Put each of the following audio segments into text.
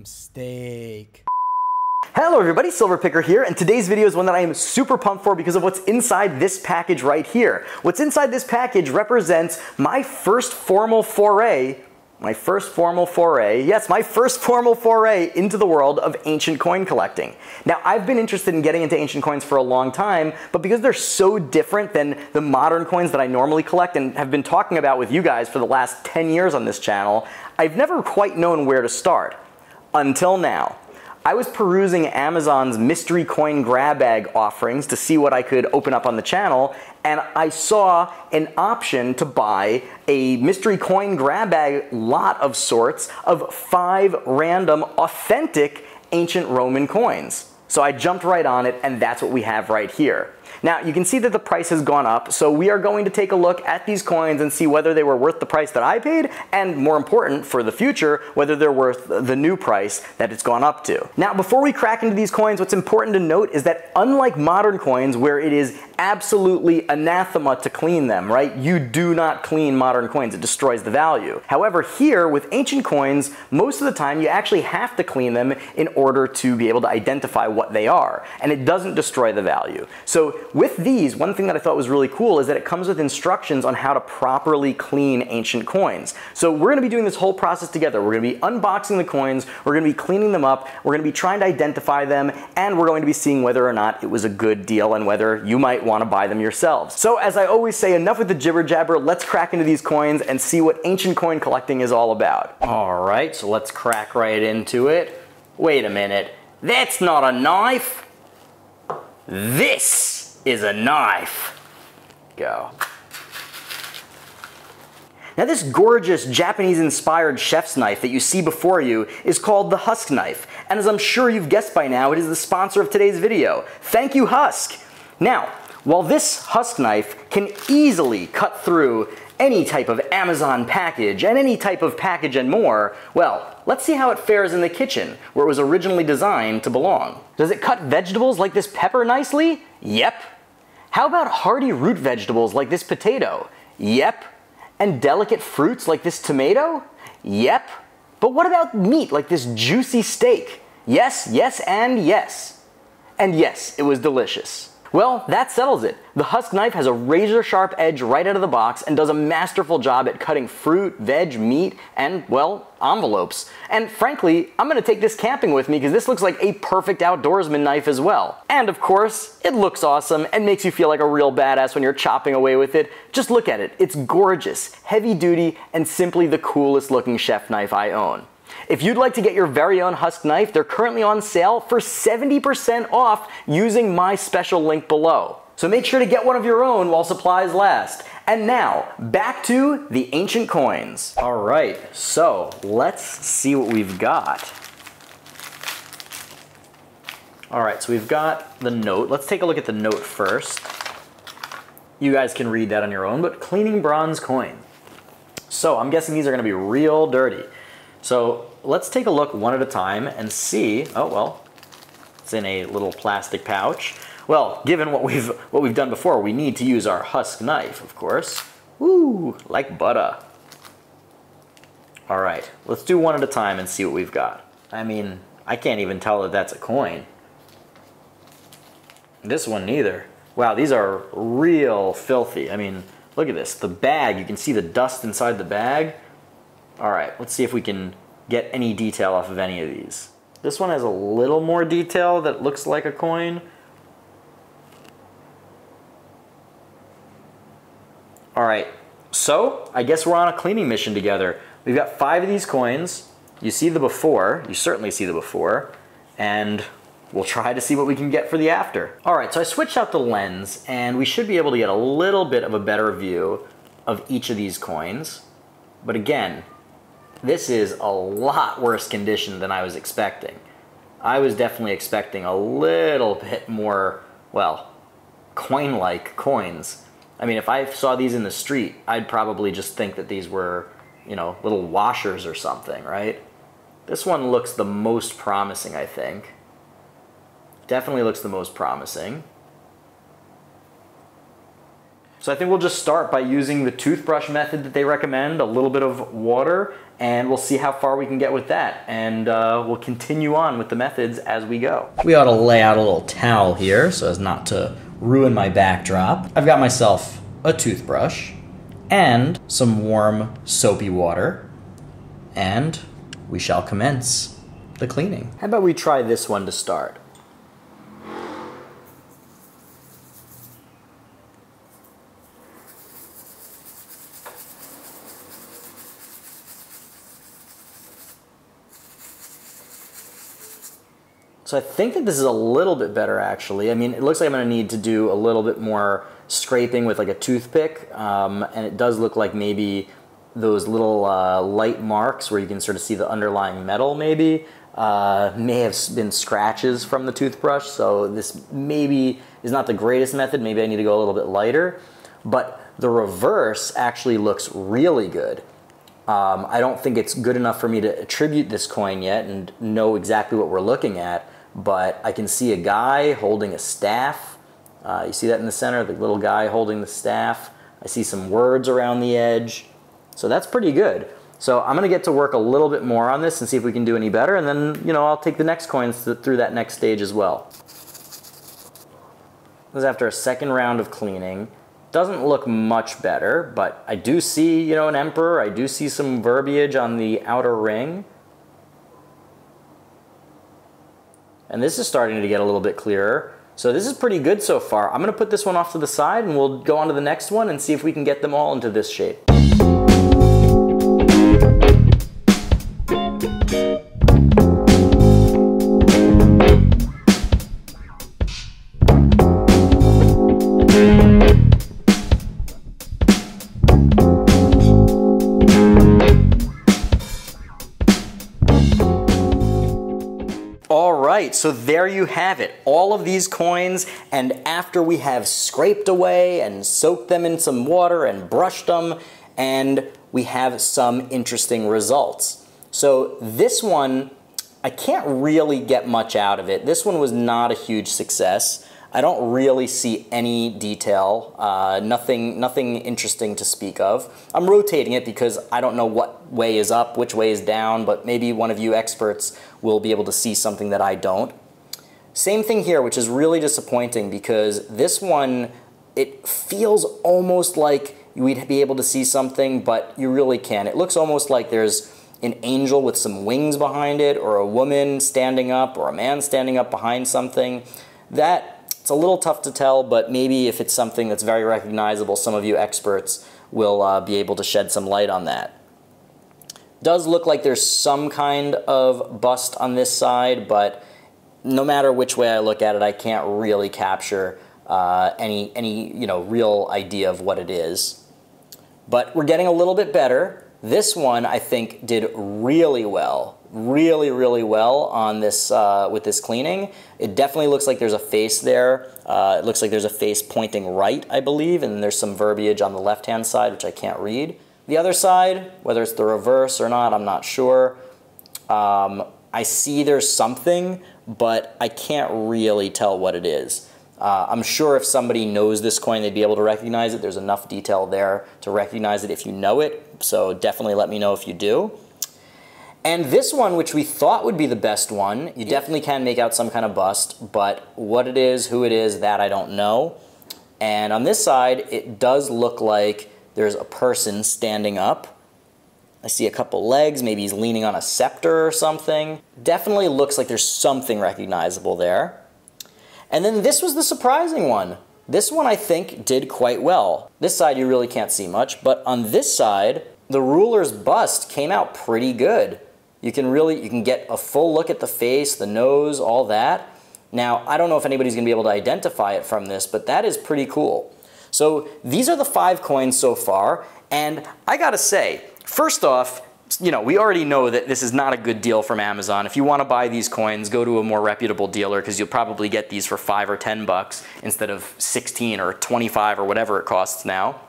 Steak. Hello everybody, Silverpicker here, and today's video is one that I am super pumped for because of what's inside this package right here. What's inside this package represents my first formal foray into the world of ancient coin collecting. Now, I've been interested in getting into ancient coins for a long time, but because they're so different than the modern coins that I normally collect and have been talking about with you guys for the last 10 years on this channel, I've never quite known where to start. Until now. I was perusing Amazon's mystery coin grab bag offerings to see what I could open up on the channel, and I saw an option to buy a mystery coin grab bag lot of sorts of 5 random authentic ancient Roman coins. So I jumped right on it, and that's what we have right here. Now, you can see that the price has gone up, so we are going to take a look at these coins and see whether they were worth the price that I paid, and more important for the future, whether they're worth the new price that it's gone up to. Now, before we crack into these coins, what's important to note is that unlike modern coins where it is absolutely anathema to clean them, right? You do not clean modern coins, it destroys the value. However, here with ancient coins, most of the time you actually have to clean them in order to be able to identify what they are, and it doesn't destroy the value. So with these, one thing that I thought was really cool is that it comes with instructions on how to properly clean ancient coins. So we're going to be doing this whole process together. We're going to be unboxing the coins, we're going to be cleaning them up, we're going to be trying to identify them, and we're going to be seeing whether or not it was a good deal and whether you might want to buy them yourselves. So as I always say, enough with the jibber jabber, let's crack into these coins and see what ancient coin collecting is all about. Alright, so let's crack right into it. Wait a minute, that's not a knife! This is a knife. Go. Now this gorgeous Japanese-inspired chef's knife that you see before you is called the Husk knife, and as I'm sure you've guessed by now, it is the sponsor of today's video. Thank you, Husk! Now, while this Husk knife can easily cut through any type of Amazon package and any type of package and more, well, let's see how it fares in the kitchen, where it was originally designed to belong. Does it cut vegetables like this pepper nicely? Yep. How about hearty root vegetables like this potato? Yep. And delicate fruits like this tomato? Yep. But what about meat like this juicy steak? Yes, yes, and yes. And yes, it was delicious. Well, that settles it. The Husk knife has a razor-sharp edge right out of the box and does a masterful job at cutting fruit, veg, meat, and, well, envelopes. And frankly, I'm gonna take this camping with me because this looks like a perfect outdoorsman knife as well. And of course, it looks awesome and makes you feel like a real badass when you're chopping away with it. Just look at it. It's gorgeous, heavy-duty, and simply the coolest looking chef knife I own. If you'd like to get your very own Husk knife, they're currently on sale for 70% off using my special link below. So make sure to get one of your own while supplies last. And now, back to the ancient coins. Alright, so let's see what we've got. Alright, so we've got the note. Let's take a look at the note first. You guys can read that on your own, but cleaning bronze coins. So I'm guessing these are going to be real dirty. So let's take a look one at a time and see. Oh well, it's in a little plastic pouch. Well, given what we've done before, we need to use our Husk knife, of course. Woo, like butter. All right, let's do one at a time and see what we've got. I mean, I can't even tell that that's a coin. This one neither. Wow, these are real filthy. I mean, look at this. The bag, you can see the dust inside the bag. All right, let's see if we can get any detail off of any of these. This one has a little more detail that looks like a coin. All right, so I guess we're on a cleaning mission together. We've got 5 of these coins. You see the before, you certainly see the before, and we'll try to see what we can get for the after. All right, so I switched out the lens, and we should be able to get a little bit of a better view of each of these coins. But again, this is a lot worse condition than I was expecting. I was definitely expecting a little bit more, well, coin-like coins. I mean, if I saw these in the street, I'd probably just think that these were, you know, little washers or something, right? This one looks the most promising, I think. Definitely looks the most promising. So I think we'll just start by using the toothbrush method that they recommend, a little bit of water, and we'll see how far we can get with that. And we'll continue on with the methods as we go. We ought to lay out a little towel here so as not to ruin my backdrop. I've got myself a toothbrush and some warm soapy water, and we shall commence the cleaning. How about we try this one to start? So I think that this is a little bit better, actually. I mean, it looks like I'm going to need to do a little bit more scraping with like a toothpick, and it does look like maybe those little light marks where you can sort of see the underlying metal maybe may have been scratches from the toothbrush, so this maybe is not the greatest method. Maybe I need to go a little bit lighter, but the reverse actually looks really good. I don't think it's good enough for me to attribute this coin yet and know exactly what we're looking at, but I can see a guy holding a staff. You see that in the center, the little guy holding the staff. I see some words around the edge. So that's pretty good. So I'm gonna get to work a little bit more on this and see if we can do any better, and then, you know, I'll take the next coins through that next stage as well. This is after a second round of cleaning. Doesn't look much better, but I do see, you know, an emperor. I do see some verbiage on the outer ring. And this is starting to get a little bit clearer. So this is pretty good so far. I'm gonna put this one off to the side and we'll go on to the next one and see if we can get them all into this shape. So there you have it, all of these coins, and after we have scraped away and soaked them in some water and brushed them, and we have some interesting results. So this one, I can't really get much out of it. This one was not a huge success. I don't really see any detail, nothing interesting to speak of. I'm rotating it because I don't know what way is up, which way is down, but maybe one of you experts will be able to see something that I don't. Same thing here, which is really disappointing because this one, it feels almost like we'd be able to see something, but you really can't. It looks almost like there's an angel with some wings behind it, or a woman standing up, or a man standing up behind something. It's a little tough to tell, but maybe if it's something that's very recognizable, some of you experts will be able to shed some light on that. Does look like there's some kind of bust on this side, but no matter which way I look at it, I can't really capture any real idea of what it is. But we're getting a little bit better. This one, I think, did really well, really well on this with this cleaning. It definitely looks like there's a face there. It looks like there's a face pointing right, I believe, and there's some verbiage on the left-hand side, which I can't read. The other side, whether it's the reverse or not, I'm not sure. I see there's something, but I can't really tell what it is. I'm sure if somebody knows this coin, they'd be able to recognize it. There's enough detail there to recognize it if you know it, so definitely let me know if you do. And this one, which we thought would be the best one, you definitely can make out some kind of bust, but what it is, who it is, that I don't know. And on this side, it does look like there's a person standing up. I see a couple legs, maybe he's leaning on a scepter or something. Definitely looks like there's something recognizable there. And then this was the surprising one. This one I think did quite well. This side you really can't see much, but on this side, the ruler's bust came out pretty good. You can get a full look at the face, the nose, all that. Now, I don't know if anybody's gonna be able to identify it from this, but that is pretty cool. So these are the 5 coins so far, and I gotta say, first off, you know, we already know that this is not a good deal from Amazon. If you want to buy these coins, go to a more reputable dealer because you'll probably get these for $5 or $10 instead of 16 or 25 or whatever it costs now.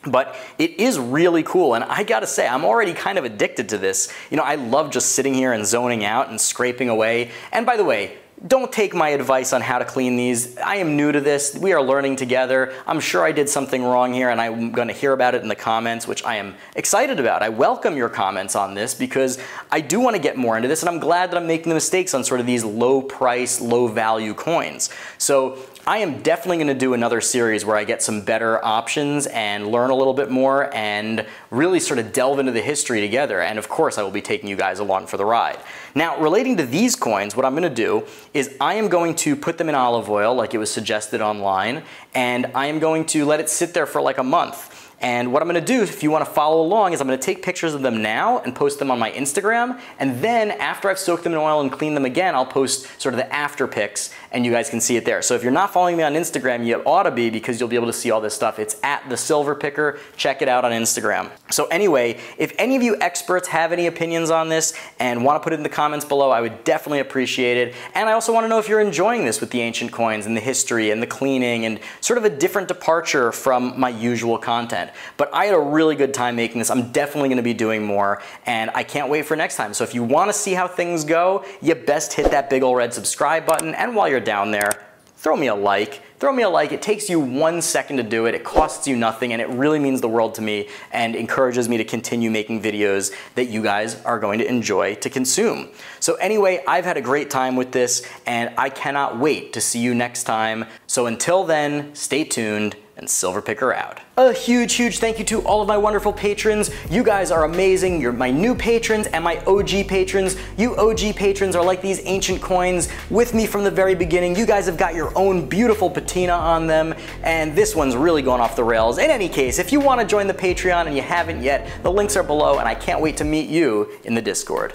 But it is really cool, and I gotta say, I'm already kind of addicted to this. You know, I love just sitting here and zoning out and scraping away. And by the way, don't take my advice on how to clean these. I am new to this. We are learning together. I'm sure I did something wrong here, and I'm going to hear about it in the comments, which I am excited about. I welcome your comments on this because I do want to get more into this, and I'm glad that I'm making the mistakes on sort of these low price, low value coins. So I am definitely going to do another series where I get some better options and learn a little bit more and really sort of delve into the history together. And of course, I will be taking you guys along for the ride. Now, relating to these coins, what I'm going to do is I am going to put them in olive oil like it was suggested online, and I am going to let it sit there for like a month. And what I'm going to do, if you want to follow along, is I'm going to take pictures of them now and post them on my Instagram. And then after I've soaked them in oil and cleaned them again, I'll post sort of the after pics and you guys can see it there. So if you're not following me on Instagram, you ought to be, because you'll be able to see all this stuff. It's at The Silver Picker. Check it out on Instagram. So anyway, if any of you experts have any opinions on this and want to put it in the comments below, I would definitely appreciate it. And I also want to know if you're enjoying this with the ancient coins and the history and the cleaning and sort of a different departure from my usual content. But I had a really good time making this. I'm definitely going to be doing more, and I can't wait for next time. So if you want to see how things go, you best hit that big old red subscribe button, and while you're down there, throw me a like. Throw me a like. It takes you 1 second to do it. It costs you nothing, and it really means the world to me and encourages me to continue making videos that you guys are going to enjoy to consume. So anyway, I've had a great time with this, and I cannot wait to see you next time. So until then, stay tuned, and Silver Picker out. A huge thank you to all of my wonderful patrons. You guys are amazing. You're my new patrons and my OG patrons. You OG patrons are like these ancient coins with me from the very beginning. You guys have got your own beautiful patina on them, and this one's really going off the rails. In any case, if you want to join the Patreon and you haven't yet, the links are below, and I can't wait to meet you in the Discord.